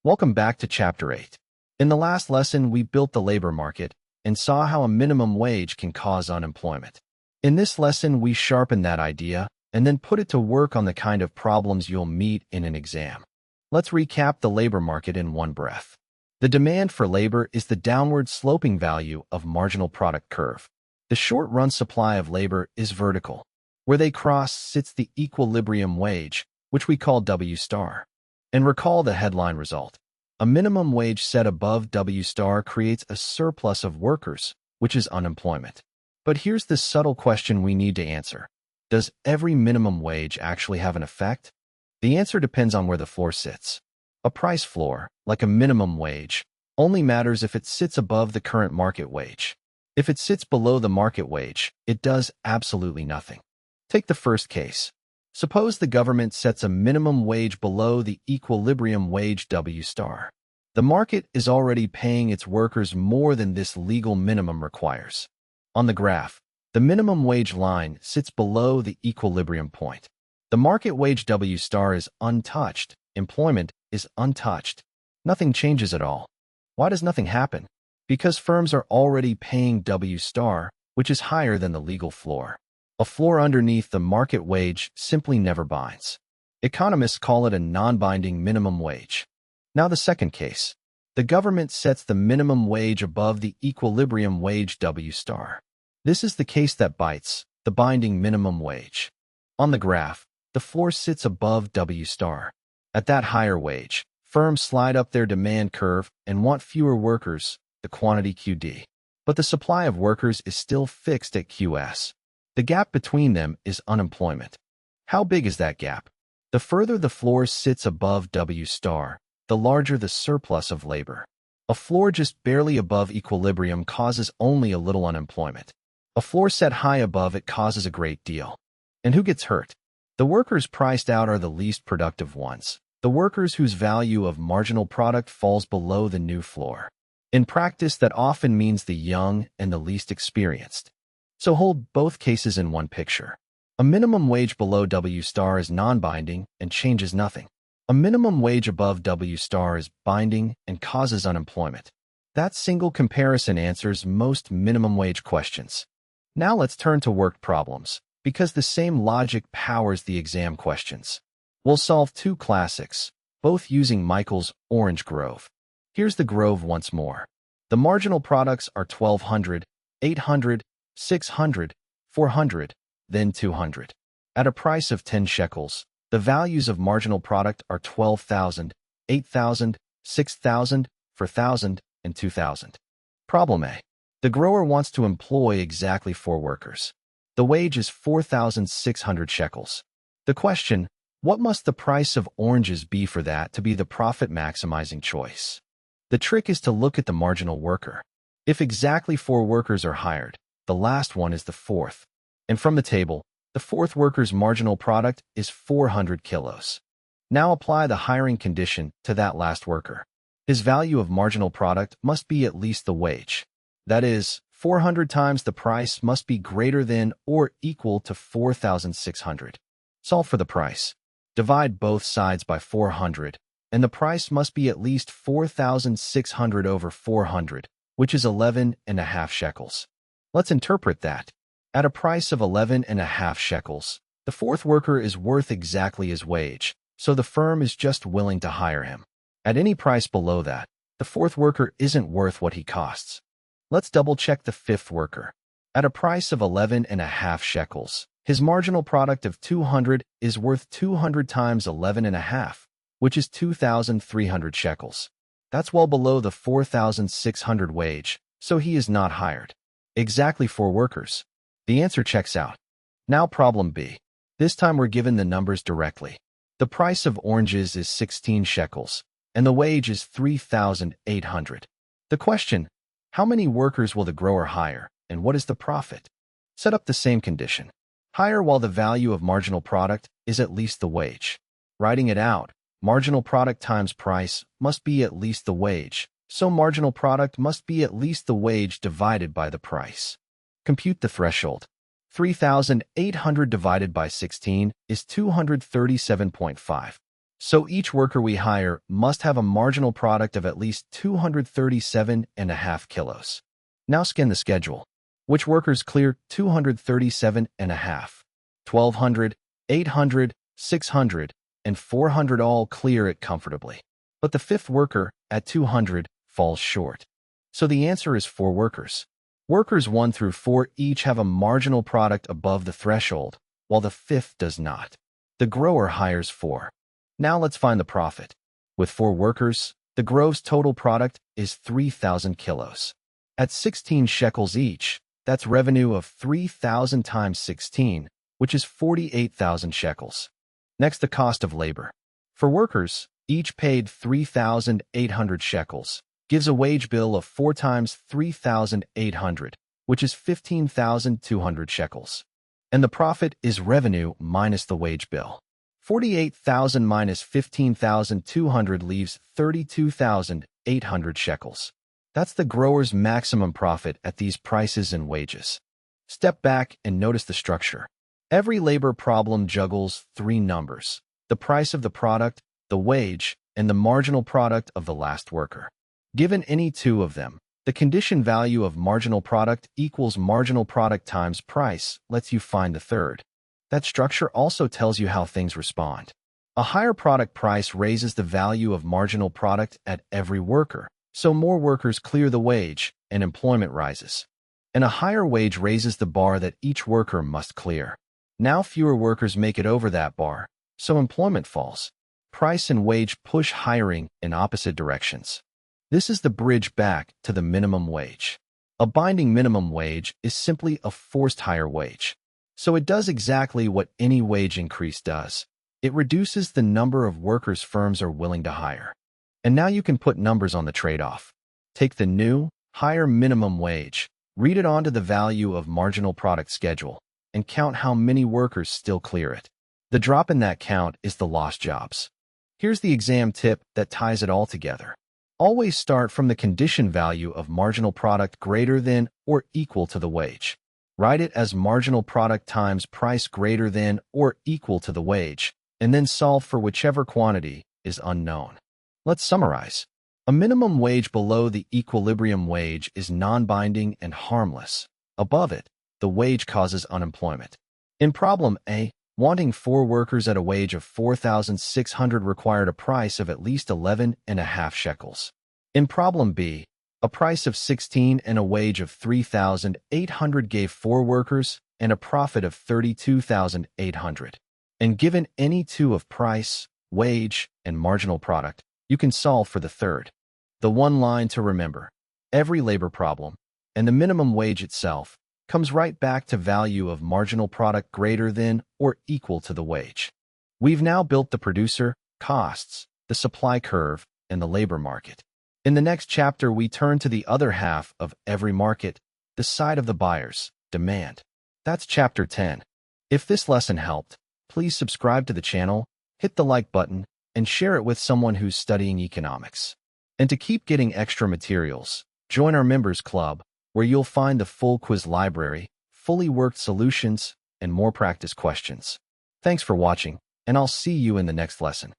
Welcome back to Chapter 8. In the last lesson, we built the labor market and saw how a minimum wage can cause unemployment. In this lesson, we sharpen that idea and then put it to work on the kind of problems you'll meet in an exam. Let's recap the labor market in one breath. The demand for labor is the downward sloping value of marginal product curve. The short-run supply of labor is vertical. Where they cross sits the equilibrium wage, which we call W star. And recall the headline result. A minimum wage set above W star creates a surplus of workers, which is unemployment. But here's the subtle question we need to answer. Does every minimum wage actually have an effect? The answer depends on where the floor sits. A price floor, like a minimum wage, only matters if it sits above the current market wage. If it sits below the market wage, it does absolutely nothing. Take the first case. Suppose the government sets a minimum wage below the equilibrium wage W star. The market is already paying its workers more than this legal minimum requires. On the graph, the minimum wage line sits below the equilibrium point. The market wage W star is untouched. Employment is untouched. Nothing changes at all. Why does nothing happen? Because firms are already paying W star, which is higher than the legal floor. A floor underneath the market wage simply never binds. Economists call it a non-binding minimum wage. Now the second case. The government sets the minimum wage above the equilibrium wage W star. This is the case that bites, the binding minimum wage. On the graph, the floor sits above W star. At that higher wage, firms slide up their demand curve and want fewer workers, the quantity QD. But the supply of workers is still fixed at QS. The gap between them is unemployment. How big is that gap? The further the floor sits above W star, the larger the surplus of labor. A floor just barely above equilibrium causes only a little unemployment. A floor set high above it causes a great deal. And who gets hurt? The workers priced out are the least productive ones, the workers whose value of marginal product falls below the new floor. In practice, that often means the young and the least experienced. So hold both cases in one picture. A minimum wage below W star is non-binding and changes nothing. A minimum wage above W star is binding and causes unemployment. That single comparison answers most minimum wage questions. Now let's turn to worked problems, because the same logic powers the exam questions. We'll solve two classics, both using Michael's orange grove. Here's the grove once more. The marginal products are 1,200, 800, 600, 400, then 200. At a price of 10 shekels, the values of marginal product are 12,000, 8,000, 6,000, 4,000, and 2,000. Problem A. The grower wants to employ exactly 4 workers. The wage is 4,600 shekels. The question, what must the price of oranges be for that to be the profit-maximizing choice? The trick is to look at the marginal worker. If exactly 4 workers are hired, the last one is the fourth. And from the table, the fourth worker's marginal product is 400 kilos. Now apply the hiring condition to that last worker. His value of marginal product must be at least the wage. That is, 400 times the price must be greater than or equal to 4,600. Solve for the price. Divide both sides by 400, and the price must be at least 4,600 over 400, which is 11.5 shekels. Let's interpret that. At a price of 11.5 shekels, the fourth worker is worth exactly his wage, so the firm is just willing to hire him. At any price below that, the fourth worker isn't worth what he costs. Let's double-check the fifth worker. At a price of 11.5 shekels, his marginal product of 200 is worth 200 times 11.5, which is 2,300 shekels. That's well below the 4,600 wage, so he is not hired. Exactly 4 workers. The answer checks out. Now problem B. This time we're given the numbers directly. The price of oranges is 16 shekels, and the wage is 3,800. The question, how many workers will the grower hire, and what is the profit? Set up the same condition. Hire while the value of marginal product is at least the wage. Writing it out, marginal product times price must be at least the wage, so marginal product must be at least the wage divided by the price. Compute the threshold. 3,800 divided by 16 is 237.5. So each worker we hire must have a marginal product of at least 237.5 kilos. Now scan the schedule. Which workers clear 237.5? 1200, 800, 600, and 400 all clear it comfortably. But the fifth worker, at 200, falls short. So the answer is 4 workers. Workers 1 through 4 each have a marginal product above the threshold, while the fifth does not. The grower hires 4. Now let's find the profit. With 4 workers, the grower's total product is 3,000 kilos. At 16 shekels each, that's revenue of 3,000 times 16, which is 48,000 shekels. Next, the cost of labor. For workers, each paid 3,800 shekels, gives a wage bill of 4 times 3,800, which is 15,200 shekels. And the profit is revenue minus the wage bill. 48,000 minus 15,200 leaves 32,800 shekels. That's the grower's maximum profit at these prices and wages. Step back and notice the structure. Every labor problem juggles 3 numbers: the price of the product, the wage, and the marginal product of the last worker. Given any 2 of them, the condition value of marginal product equals marginal product times price lets you find the third. That structure also tells you how things respond. A higher product price raises the value of marginal product at every worker, so more workers clear the wage and employment rises. And a higher wage raises the bar that each worker must clear. Now fewer workers make it over that bar, so employment falls. Price and wage push hiring in opposite directions. This is the bridge back to the minimum wage. A binding minimum wage is simply a forced higher wage. So it does exactly what any wage increase does. It reduces the number of workers firms are willing to hire. And now you can put numbers on the trade-off. Take the new, higher minimum wage, read it onto the value of marginal product schedule, and count how many workers still clear it. The drop in that count is the lost jobs. Here's the exam tip that ties it all together. Always start from the condition value of marginal product greater than or equal to the wage. Write it as marginal product times price greater than or equal to the wage, and then solve for whichever quantity is unknown. Let's summarize. A minimum wage below the equilibrium wage is non-binding and harmless. Above it, the wage causes unemployment. In problem A, wanting 4 workers at a wage of 4,600 required a price of at least 11.5 shekels. In problem B, a price of 16 and a wage of 3,800 gave 4 workers and a profit of 32,800. And given any 2 of price, wage, and marginal product, you can solve for the third. The one line to remember: every labor problem, and the minimum wage itself, comes right back to value of marginal product greater than or equal to the wage. We've now built the producer, costs, the supply curve, and the labor market. In the next chapter, we turn to the other half of every market, the side of the buyers, demand. That's chapter 10. If this lesson helped, please subscribe to the channel, hit the like button, and share it with someone who's studying economics. And to keep getting extra materials, join our members club, where you'll find the full quiz library, fully worked solutions, and more practice questions. Thanks for watching, and I'll see you in the next lesson.